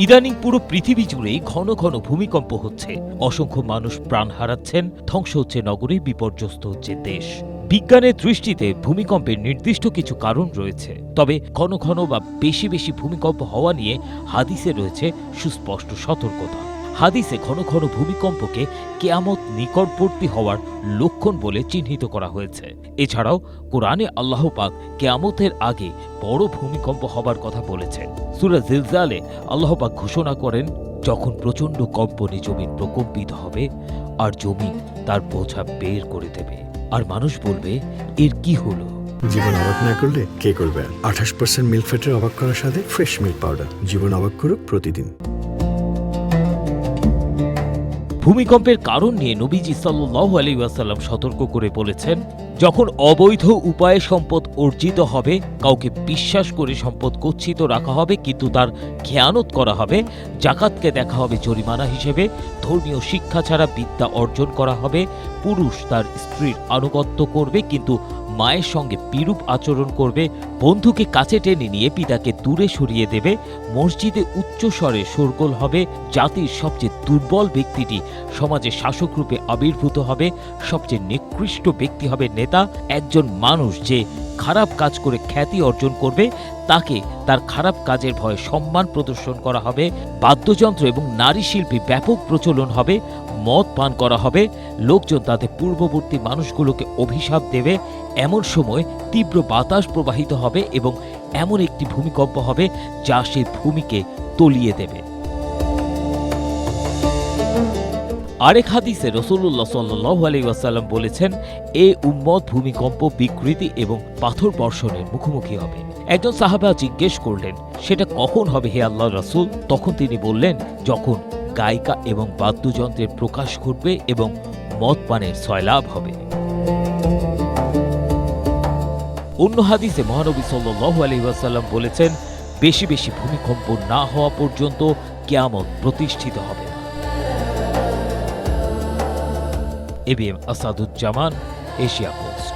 ইদানিং পুরো পৃথিবী জুড়েই ঘন ঘন ভূমিকম্প হচ্ছে। অসংখ্য মানুষ প্রাণ হারাচ্ছেন, ধ্বংস হচ্ছে নগরী, বিপর্যস্ত হচ্ছে দেশ। বিজ্ঞানের দৃষ্টিতে ভূমিকম্পের নির্দিষ্ট কিছু কারণ রয়েছে, তবে ঘন ঘন বা বেশি বেশি ভূমিকম্প হওয়া নিয়ে হাদিসে রয়েছে সুস্পষ্ট সতর্কতা। হাদিসে ঘন ঘন ভূমিকম্পকে কেয়ামত নিকটবর্তী হওয়ার লক্ষণ বলে চিহ্নিত করা হয়েছে। এছাড়াও কোরআনে আল্লাহ পাক কেয়ামতের আগে বড় ভূমিকম্প হবার কথা বলেছেন। সূরা জিলজালে আল্লাহ পাক ঘোষণা করেন, যখন প্রচণ্ড কম্পনে জমিন প্রকম্পিত হবে আর জমিন তার বোঝা বের করে দেবে, আর মানুষ বলবে, এর কি হলো? জীবন অবাক না করলে কে করবে? 28% মিল্ক ফ্যাটের অবাক করার সাথে ফ্রেশ মিল্ক পাউডার। জীবন অবাক করুক প্রতিদিন। ভূমিকম্পের কারণ নিয়ে নবীজি সাল্লাল্লাহু আলাইহি ওয়াসাল্লাম সতর্ক করে বলেছেন, যখন অবৈধ উপায়ে সম্পদ অর্জিত হবে, কাউকে বিশ্বাস করে সম্পদ গচ্ছিত রাখা হবে কিন্তু তার খেয়ানত করা হবে, জাকাতকে দেখা হবে জরিমানা হিসেবে, ধর্মীয় শিক্ষা ছাড়া বিদ্যা অর্জন করা হবে, পুরুষ তার স্ত্রীর আনুগত্য করবে কিন্তু মায়ের সঙ্গে বিরূপ আচরণ করবে, বন্ধুকে কাছে টেনে নিয়ে পিতাকে দূরে সরিয়ে দেবে, মসজিদে উচ্চস্বরে শোরগোল হবে, জাতির সবচেয়ে দুর্বল ব্যক্তিটি সমাজে শাসক রূপে আবির্ভূত হবে, সবচেয়ে নিকৃষ্ট ব্যক্তি হবে নেতা, একজন মানুষ যে খারাপ কাজ করে খ্যাতি অর্জন করবে তাকে তার খারাপ কাজের ভয়ে সম্মান প্রদর্শন করা হবে, বাদ্যযন্ত্র এবং নারী শিল্পী ব্যাপক প্রচলন হবে, মদ পান করা হবে, লোকজন তাদের পূর্ববর্তী মানুষগুলোকে অভিশাপ দেবে, এমন সময় তীব্র বাতাস প্রবাহিত হবে এবং এমন একটি ভূমিকম্প হবে যা সেই ভূমিকে তলিয়ে দেবে। আরেক হাদিসে রাসূলুল্লাহ সাল্লাল্লাহু আলাইহি ওয়াসাল্লাম বলেছেন, এ উম্মত ভূমিকম্প, বিকৃতি এবং পাথর বর্ষণের মুখোমুখি হবে। একজন সাহাবা জিজ্ঞেস করলেন, সেটা কখন হবে হে আল্লাহর রাসূল? তখন তিনি বললেন, যখন গায়িকা এবং বাদ্যযন্ত্রের প্রকাশ ঘটবে এবং মদ পানের সয়লাব হবে। অন্য হাদিসে মহানবী সাল্লাল্লাহু আলাইহি ওয়াসাল্লাম বলেছেন, বেশি বেশি ভূমিকম্প না হওয়া পর্যন্ত কিয়ামত প্রতিষ্ঠিত হবে না। ABM Asaduzzaman, Asia post.